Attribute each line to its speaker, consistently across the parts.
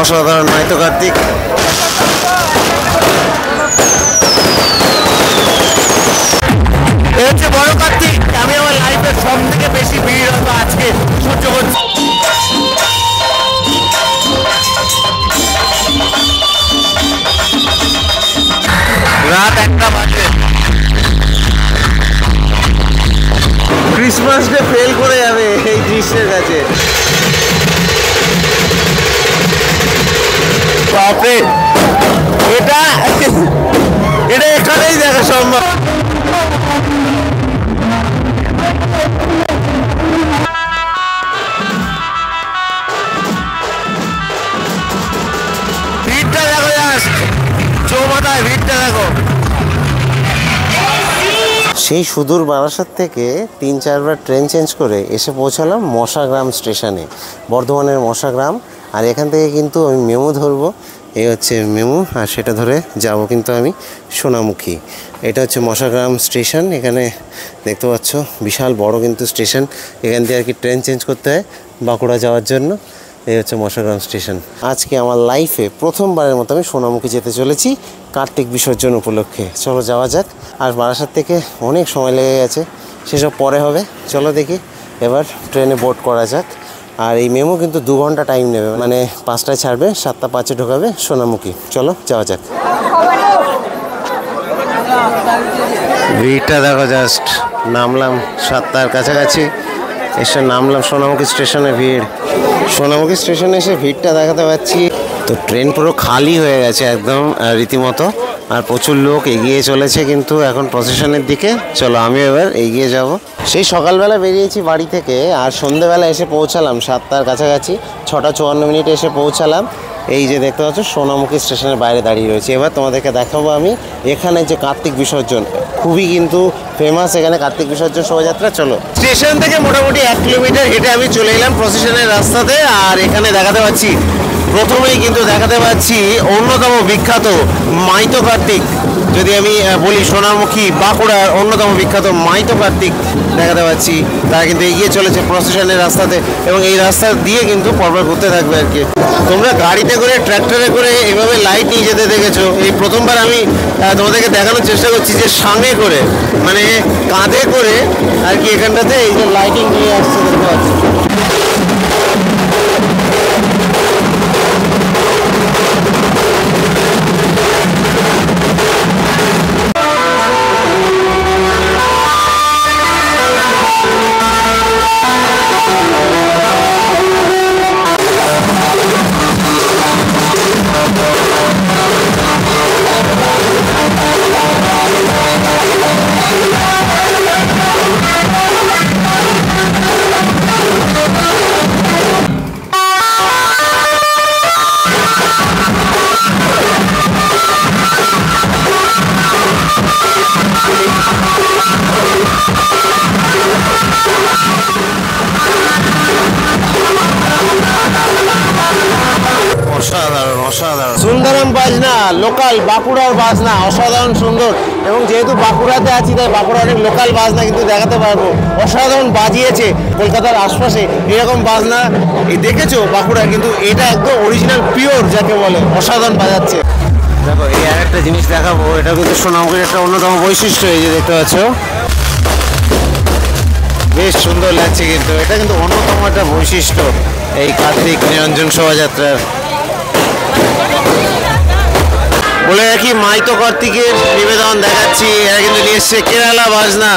Speaker 1: অসাধারণ মাইতো কার্তিক। এই হচ্ছে বড় কার্তিক। আমি আমার লাইফের সব থেকে বেশি ভিড় হতো আজকে সহ্য করছি। রাত 1টা বাজে। ক্রিসমাস ডে ফেল করে যাবে এই দৃশ্যের কাছে। বাপরে, এটা এখানেই দেখা সম্ভব। ভিড়টা দেখো, জাস্ট চৌমাথায় ভিড়টা দেখো। সেই সুদূর বারাসাত থেকে 3-4 বার ট্রেন চেঞ্জ করে এসে পৌঁছালাম মশাগ্রাম স্টেশনে, বর্ধমানের মশাগ্রাম। আর এখান থেকে কিন্তু আমি মেমো ধরবো, এই হচ্ছে মেমো, আর সেটা ধরে যাব কিন্তু আমি সোনামুখী। এটা হচ্ছে মশাগ্রাম স্টেশন। এখানে দেখতে পাচ্ছ বিশাল বড় কিন্তু স্টেশন। এখান থেকে আর কি ট্রেন চেঞ্জ করতে হয় বাঁকুড়া যাওয়ার জন্য। এই হচ্ছে মশাগ্রাম স্টেশন। আজকে আমার লাইফে প্রথমবারের মতো আমি সোনামুখী যেতে চলেছি কার্তিক বিসর্জন উপলক্ষে। চলো যাওয়া যাক। আর বারাসাত থেকে অনেক সময় লেগে গেছে, সেসব পরে হবে। চলো দেখি এবার ট্রেনে বোর্ড করা যাক। আর এই মেমো কিন্তু 2 ঘন্টা টাইম নেবে, মানে 5টায় ছাড়বে, 7টা 5-এ ঢোকাবে সোনামুখী। চলো যাওয়া যাক। ভিড়টা দেখো, জাস্ট নামলাম 7টার কাছাকাছি, এসে নামলাম সোনামুখী স্টেশনে। ভিড়, সোনামুখী স্টেশনে এসে ভিড়টা দেখাতে পাচ্ছি। তো ট্রেন পুরো খালি হয়ে গেছে একদম রীতিমতো, আর প্রচুর লোক এগিয়ে চলেছে কিন্তু এখন প্রসেশনের দিকে। চলো আমি এবার এগিয়ে যাব। সেই সকালবেলা বেরিয়েছি বাড়ি থেকে, আর সন্ধ্যেবেলা এসে পৌঁছালাম 7টার কাছাকাছি, 6টা 54 মিনিটে এসে পৌঁছালাম। এই যে দেখতে পাচ্ছ সোনামুখী স্টেশনের বাইরে দাঁড়িয়ে রয়েছে। এবার তোমাদেরকে দেখাবো আমি এখানে যে কার্তিক বিসর্জন, খুবই কিন্তু ফেমাস এখানে কার্তিক বিসর্জন শোভাযাত্রা। চলো, স্টেশন থেকে মোটামুটি 1 কিলোমিটার হেঁটে আমি চলে এলাম প্রসেশনের রাস্তাতে। আর এখানে দেখাতে পাচ্ছি, প্রথমেই কিন্তু দেখাতে পাচ্ছি অন্যতম বিখ্যাত মাইতো কার্তিক। যদি আমি বলি সোনামুখী বাঁকুড়ার অন্যতম বিখ্যাত মাইতো কার্তিক দেখাতে পাচ্ছি। তারা কিন্তু এগিয়ে চলেছে প্রসেশনের রাস্তাতে, এবং এই রাস্তা দিয়ে কিন্তু পরপর ঘুরতে থাকবে আর কি। তোমরা গাড়িতে করে, ট্র্যাক্টরে করে এভাবে লাইট নিয়ে যেতে দেখেছো, এই প্রথমবার আমি তোমাদেরকে দেখানোর চেষ্টা করছি যে সামনে করে, মানে কাঁধে করে আর কি এখানটাতে এই যে লাইটিং নিয়ে আসছে দেখতে পাচ্ছি। অসাধারণ অসাধারণ সুন্দরম বাজনা, লোকাল বাঁকুড়ার বাজনা, অসাধারণ সুন্দর। এবং যেহেতু বাঁকুড়াতে আছি তাই বাঁকুড়ার অনেক লোকাল বাজনা কিন্তু দেখাতে পারবো। অসাধারণ বাজিয়েছে কলকাতার আশপাশে এরকম বাজনা দেখেছো বাঁকুড়া, কিন্তু এটা একদম অরিজিনাল পিওর যাকে বলে, অসাধারণ বাজাচ্ছে। দেখো এই আর একটা জিনিস দেখাবো, এটা কিন্তু সোনামুখীর একটা অন্যতম বৈশিষ্ট্য। এই যে দেখতে পাচ্ছ, বেশ সুন্দর লাগছে কিন্তু এটা কিন্তু অন্যতম একটা বৈশিষ্ট্য এই কার্তিক নিরঞ্জন শোভাযাত্রার। বলে রাখি মাইতো কার্তিকের নিবেদন দেখাচ্ছি। এরা কিন্তু নিয়ে এসছে কেরালা বাজনা।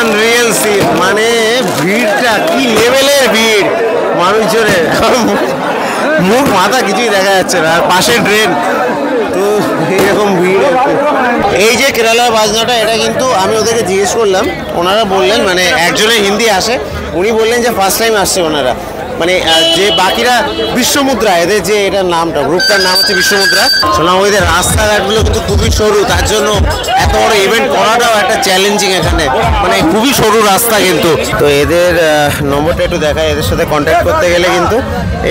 Speaker 1: আনরিয়েল সিন, মানে ভিড়টা কি লেভেলের ভিড়, মানুষজনের মুখ মাথা কিছুই দেখা যাচ্ছে না, আর পাশে ট্রেন, তো এরকম ভিড়। এই যে কেরালার বাজনাটা, এটা কিন্তু আমি ওদেরকে জিজ্ঞেস করলাম, ওনারা বললেন, মানে একজনের হিন্দি আসে, উনি বললেন যে ফার্স্ট টাইম আসছে ওনারা। মানে যে বাকিরা বিশ্বমুদ্রা, এদের যে এটার নামটা গ্রুপটার নাম হচ্ছে বিশ্বমুদ্রা। সোনামুখীদের রাস্তাঘাটগুলো কিন্তু খুবই সরু, তার জন্য এত বড় ইভেন্ট করাটাও একটা চ্যালেঞ্জিং এখানে, মানে খুবই সরু রাস্তা কিন্তু। তো এদের নম্বরটা একটু দেখায়, এদের সাথে কন্ট্যাক্ট করতে গেলে কিন্তু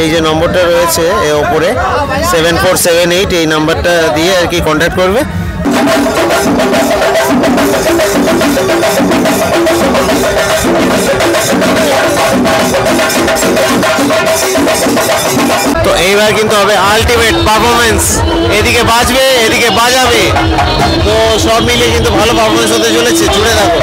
Speaker 1: এই যে নম্বরটা রয়েছে এর ওপরে 7478, এই নাম্বারটা দিয়ে আর কি কন্ট্যাক্ট করবে। তো এইবার কিন্তু হবে আলটিমেট পারফরমেন্স, এদিকে বাজবে এদিকে বাজাবে, তো সব মিলিয়ে কিন্তু ভালো পারফরমেন্স হতে চলেছে, জুড়ে থাকো।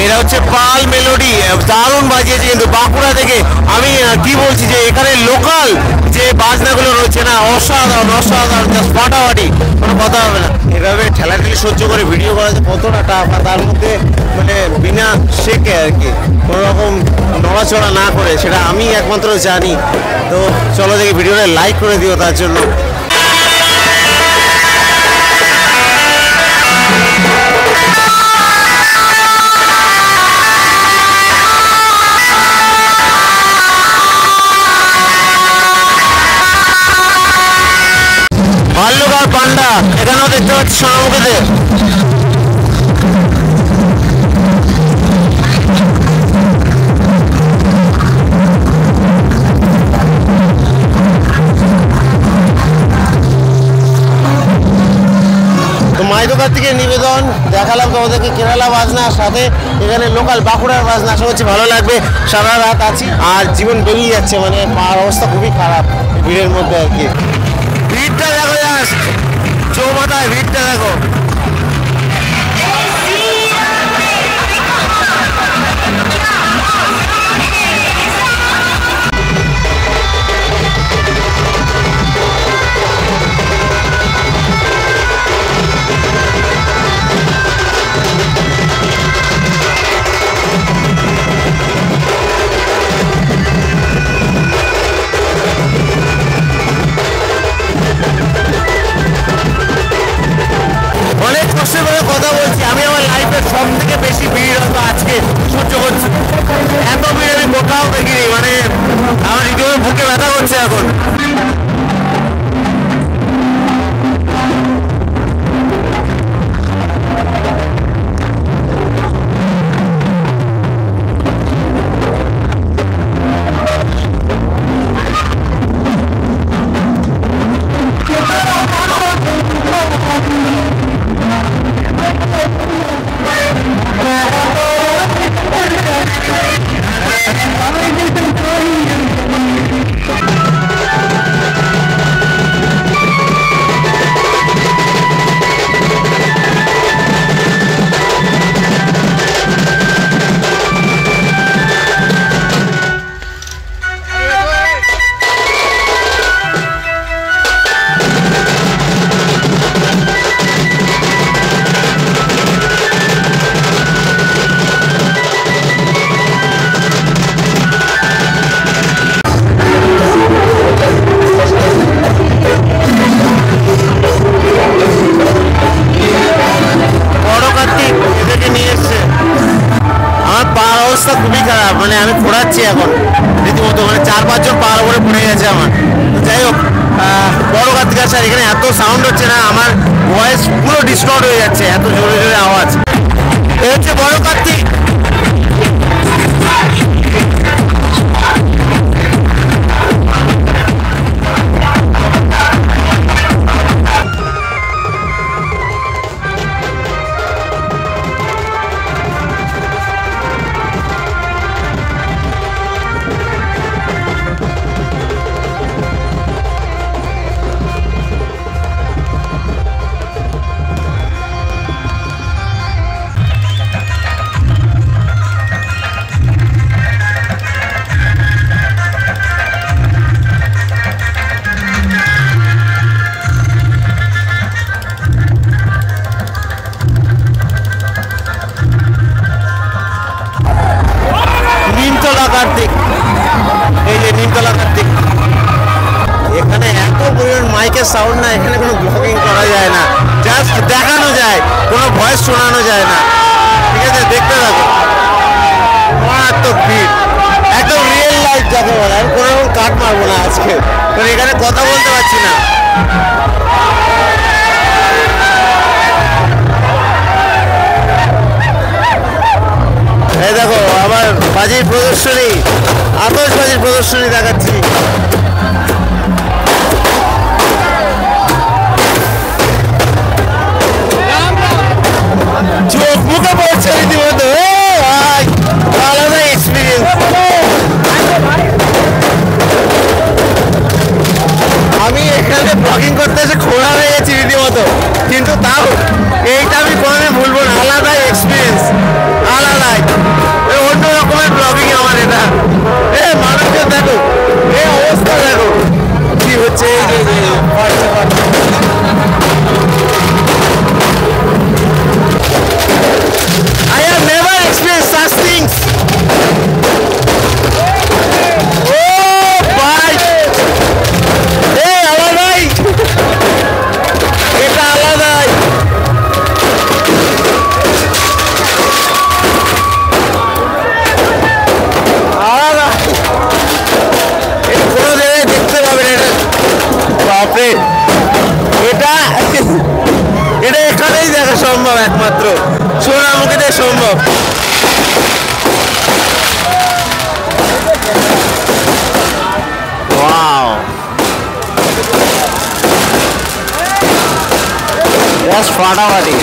Speaker 1: এরা হচ্ছে পাল মেলোডি, দারুণ বাজিয়েছে কিন্তু বাঁকুড়া থেকে। আমি কি বলছি যে এখানে লোকাল যে বাজনাগুলো রয়েছে না, অসাধারণ অসাধারণ, জাস্ট ফাটাফাটি, কোনো কথা হবে না। এভাবে ঠেলাঠেলি সহ্য করে ভিডিও করা যে কতটা টাফ, আর তার মধ্যে মানে বিনা শেখে আর কি, কোনো রকম নড়াচড়া না করে, সেটা আমি একমাত্র জানি। তো চলো দেখি, ভিডিওটা লাইক করে দিও তার জন্য। ভাল্লুক আর পান্ডা এখানেও দেখতে পাচ্ছি সোনামুখীদের। তো মাইদোকার থেকে নিবেদন দেখালাম তোমাদেরকে কেরালা বাজনা, সাথে এখানে লোকাল বাঁকুড়ার বাজনা। আশা করছি ভালো লাগবে। সারা রাত আছি আর জীবন বেরিয়ে যাচ্ছে, মানে পার অবস্থা খুবই খারাপ ভিড়ের মধ্যে আর কি। ভিড়টা দেখো, জাস্ট চৌমাথায় ভিড়টা দেখো। বুকে ব্যথা করছে এখন। খুবই খারাপ, মানে আমি ঘোরাচ্ছি এখন রীতিমতো, মানে 4-5 জন পার উপরে পড়ে গেছে আমার। যাই হোক, বড় কার্তিক আর এখানে এত সাউন্ড হচ্ছে না, আমার ভয়েস পুরো ডিস্টর্ট হয়ে যাচ্ছে, এত জোরে জোরে আওয়াজ। এই হচ্ছে বড় কার্তিক। কার্তিক, এই যে নিমতলা কার্তিক। এখানে এত পরিমাণ মাইকের সাউন্ড না, এখানে কোনো ব্লগিং করা যায় না, জাস্ট দেখানো যায়, কোনো ভয়েস শোনানো যায় না। ঠিক আছে, দেখতে থাকো। মারাত্মক ভিড়, একদম রিয়েল লাইফ যাকে বলে। আমি কোনো রকম কাট মারবো না আজকে, কারণ এখানে কথা বলতে পারছি না। এই দেখো আবার বাজির প্রদর্শনী, আতশবাজির প্রদর্শনী দেখাচ্ছি। চোখ মুখে পড়ছে রীতিমতো, আলাদা এক্সপিরিয়েন্স। আমি এখানে ব্লগিং করতে এসে খোঁড়া হয়ে গেছি রীতিমতো, কিন্তু তাও এইটা আমি কোনোদিন ভুলবো না। আলাদাই এক্সপিরিয়েন্স, আলাদাই অন্য রকমের ব্লগিং আমার এটা। মানুষজন দেখো, এই অবস্থা দেখো কি হচ্ছে। I have never experienced such things. Oh, bhai! Hey, aladai! এটা আলাদাই। এটা এটা এখানেই দেখা সম্ভব, একমাত্র সোনামুখীতে সম্ভব। ওয়াও, জাস্ট ফাটাফাটি।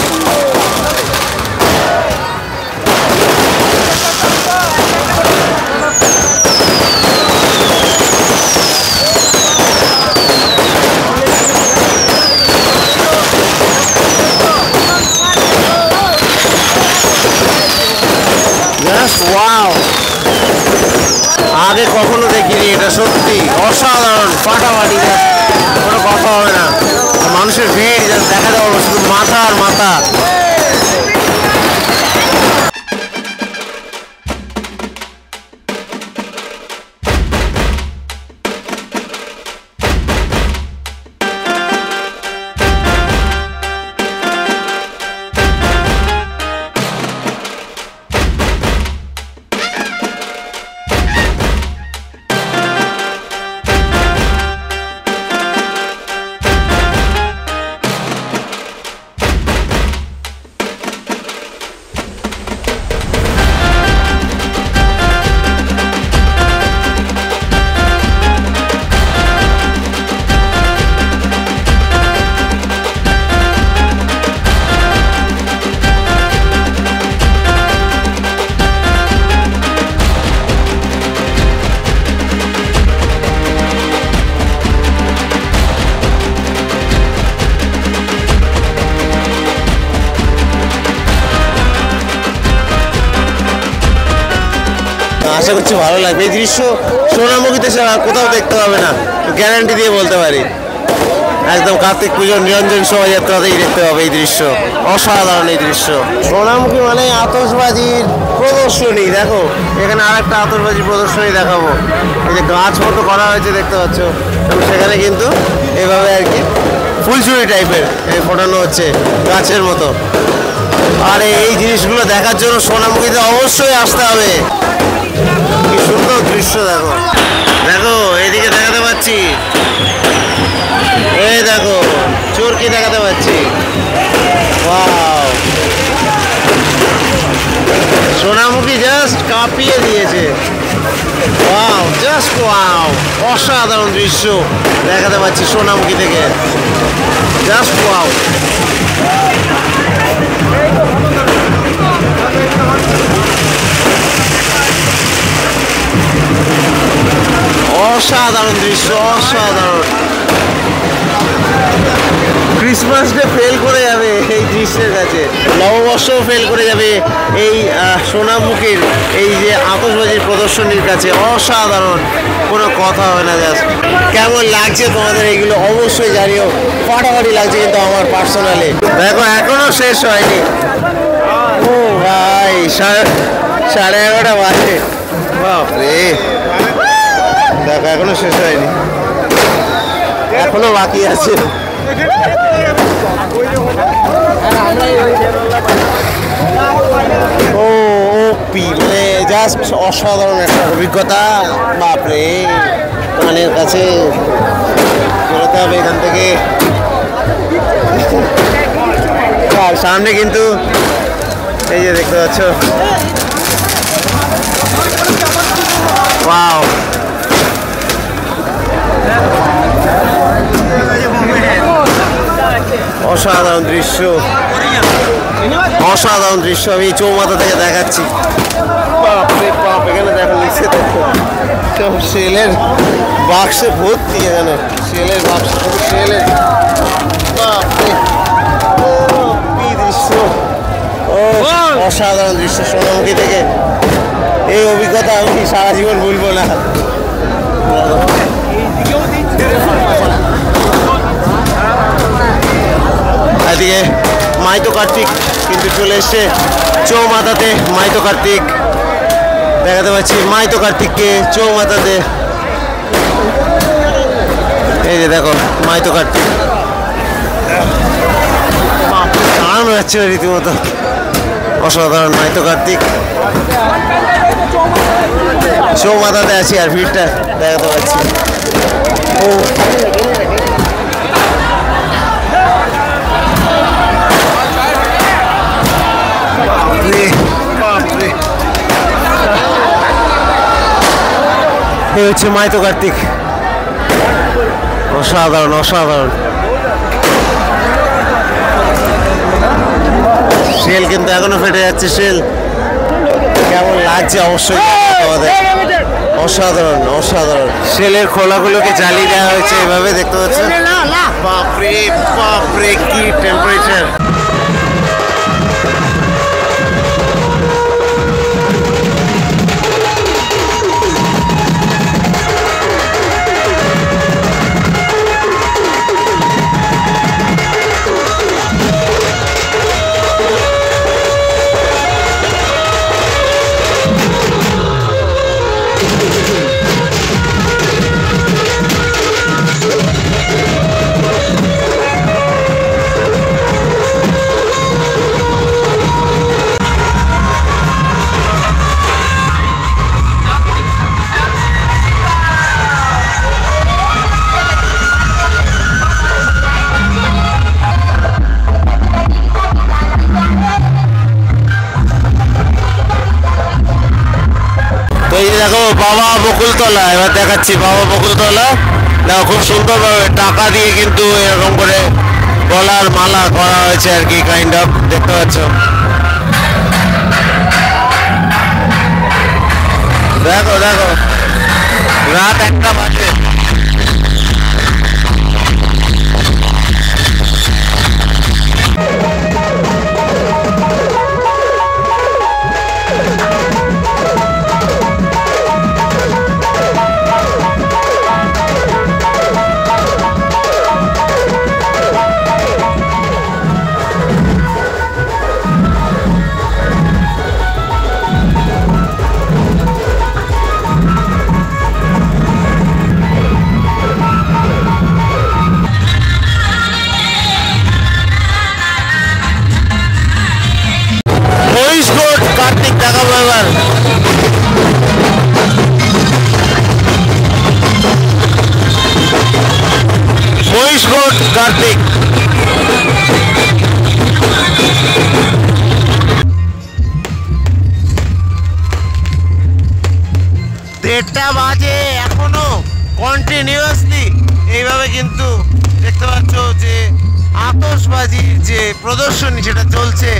Speaker 1: ওয়াও, আগে কখনো দেখিনি, এটা সত্যি অসাধারণ, ফাটাফাটি, কোনো কথা হবে না। মানুষের ভিড় দেখা যাবে, শুধু মাথা আর মাথা। আশা করছি ভালো লাগবে। এই দৃশ্য সোনামুখীতে ছাড়া কোথাও দেখতে পাবে না, গ্যারান্টি দিয়ে বলতে পারি। একদম কার্তিক পুজোর নিরঞ্জন শোভাযাত্রাতেই দেখতে হবে এই দৃশ্য, অসাধারণ এই দৃশ্য। সোনামুখী মানে আতশবাজির প্রদর্শনী। দেখো এখানে আর একটা আতশবাজির প্রদর্শনী দেখাবো। এই যে গাছ মতো করা হয়েছে দেখতে পাচ্ছ, এবং সেখানে কিন্তু এভাবে আর কি ফুলঝুরি টাইপের ফোটানো হচ্ছে গাছের মতো। আর এই জিনিসগুলো দেখার জন্য সোনামুখীতে অবশ্যই আসতে হবে। কি সুন্দর দৃশ্য দেখো, দেখো এইদিকে দেখাতে পাচ্ছি, এই দেখো চোরকি দেখাতে পাচ্ছি। ওয়াও, সোনামুখী জাস্ট কাঁপিয়ে দিয়েছে। ওয়াও, জাস্ট ওয়াও, অসাধারণ দৃশ্য দেখাতে পাচ্ছি সোনামুখী থেকে, জাস্ট ওয়াও। অসাধারণ দৃশ্য, অসাধারণ। ক্রিসমাস ডে ফেল করে যাবে এই দৃশ্যের কাছে, নববর্ষও ফেল করে যাবে এই সোনামুখীর এই যে আতশবাজির প্রদর্শনীর কাছে। অসাধারণ, কোনো কথা হবে না। জাস্ট কেমন লাগছে তোমাদের এইগুলো অবশ্যই জানিও, ফাটাফাটি লাগছে কিন্তু আমার পার্সোনালি। দেখো এখনো শেষ হয়নি, ও ভাই 11:30 বাজে, বাপরে। দেখো এখনো শেষ হয়নি, এখনো বাকি আছে। ও মানে জাস্ট অসাধারণ একটা অভিজ্ঞতা, বাপরে। কানের কাছে বেরোতে হবে এখান থেকে। আর সামনে কিন্তু এই যে দেখতে পাচ্ছ, ওয়াও, অসাধারণ দৃশ্য, অসাধারণ দৃশ্য। আমি চৌমাথা থেকে দেখাচ্ছি। বাপরে বাপ, এখানে দেখো নিচে দেখো সব শেলের বাক্সে ভর্তি, এখানে শেলের বাক্স, শেলের। বাপরে, কি দৃশ্য, ও অসাধারণ দৃশ্য। সোনামুখী থেকে এই অভিজ্ঞতা আমি সারা জীবন ভুলবো না। এদিকে মাইতো কার্তিক কিন্তু চলে এসছে চৌমাথাতে। মাইতো কার্তিক দেখাতে পাচ্ছি, মাইতো কার্তিককে চৌমাথাতে। এই যে দেখো মাইতো কার্তিক, দাঁড়ানো যাচ্ছে রীতিমতো, অসাধারণ মাইতো কার্তিক। চৌমাথাতে আছি আর ভিড়টা দেখাতে পাচ্ছি। ও এই হচ্ছে মাইতো কার্তিক, অসাধারণ, অসাধারণ। শেল কিন্তু এখনো ফেটে যাচ্ছে, শেল কেমন লাগছে অবশ্যই আমাদের। অসাধারণ, অসাধারণ। শেলের খোলাগুলোকে জ্বালিয়ে দেওয়া হয়েছে এভাবে, দেখতে পাচ্ছেন। বাপরে বাপরে, কি টেম্পারেচার। এই দেখো বাবা বকুলতলা, এবার দেখাচ্ছি বাবা বকুলতলা। দেখো খুব সুন্দরভাবে টাকা দিয়ে কিন্তু এরকম করে গলার মালা করা হয়েছে আর কি, কাইন্ড অফ, দেখতে পাচ্ছ। দেখো দেখো রাত 1টা বাজে। কন্টিনিউয়াসলি এইভাবে কিন্তু দেখতে পাচ্ছ যে আতশবাজির যে প্রদর্শনী সেটা চলছে।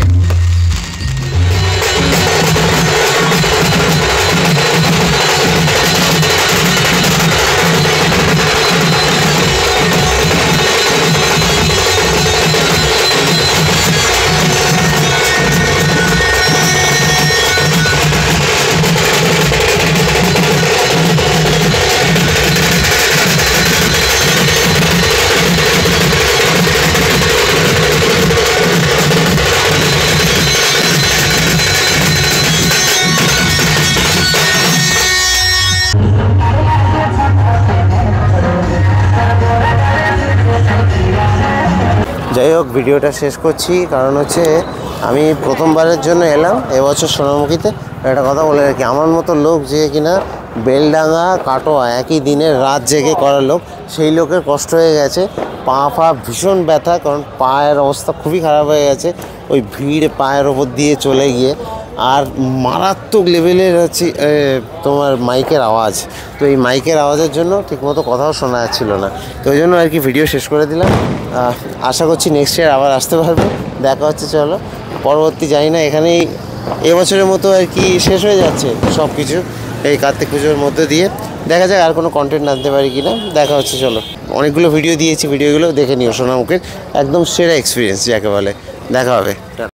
Speaker 1: যাই হোক, ভিডিওটা শেষ করছি, কারণ হচ্ছে আমি প্রথমবারের জন্য এলাম এবছর সোনামুখীতে। একটা কথা বলে রাখি, আমার মতো লোক যে কিনা বেলডাঙ্গা কাটোয়া একই দিনের রাত জেগে করার লোক, সেই লোকের কষ্ট হয়ে গেছে। পা ভীষণ ব্যথা, কারণ পায়ের অবস্থা খুবই খারাপ হয়ে গেছে ওই ভিড় পায়ের ওপর দিয়ে চলে গিয়ে। আর মারাত্মক লেভেলের হচ্ছে তোমার মাইকের আওয়াজ। তো এই মাইকের আওয়াজের জন্য ঠিকমতো কথাও শোনা যাচ্ছিল না। তো ওই জন্য আর কি ভিডিও শেষ করে দিলাম। আশা করছি নেক্সট ইয়ার আবার আসতে পারবো। দেখা হচ্ছে, চলো পরবর্তী, জানি না এখানেই এবছরের মতো আর কি শেষ হয়ে যাচ্ছে সব কিছু এই কার্তিক পুজোর মধ্যে দিয়ে। দেখা যাক আর কোনো কন্টেন্ট আনতে পারি কি না। দেখা হচ্ছে, চলো। অনেকগুলো ভিডিও দিয়েছি, ভিডিওগুলো দেখে নিও। সোনামুখীর একদম সেরা এক্সপিরিয়েন্স যাকে বলে। দেখা হবে।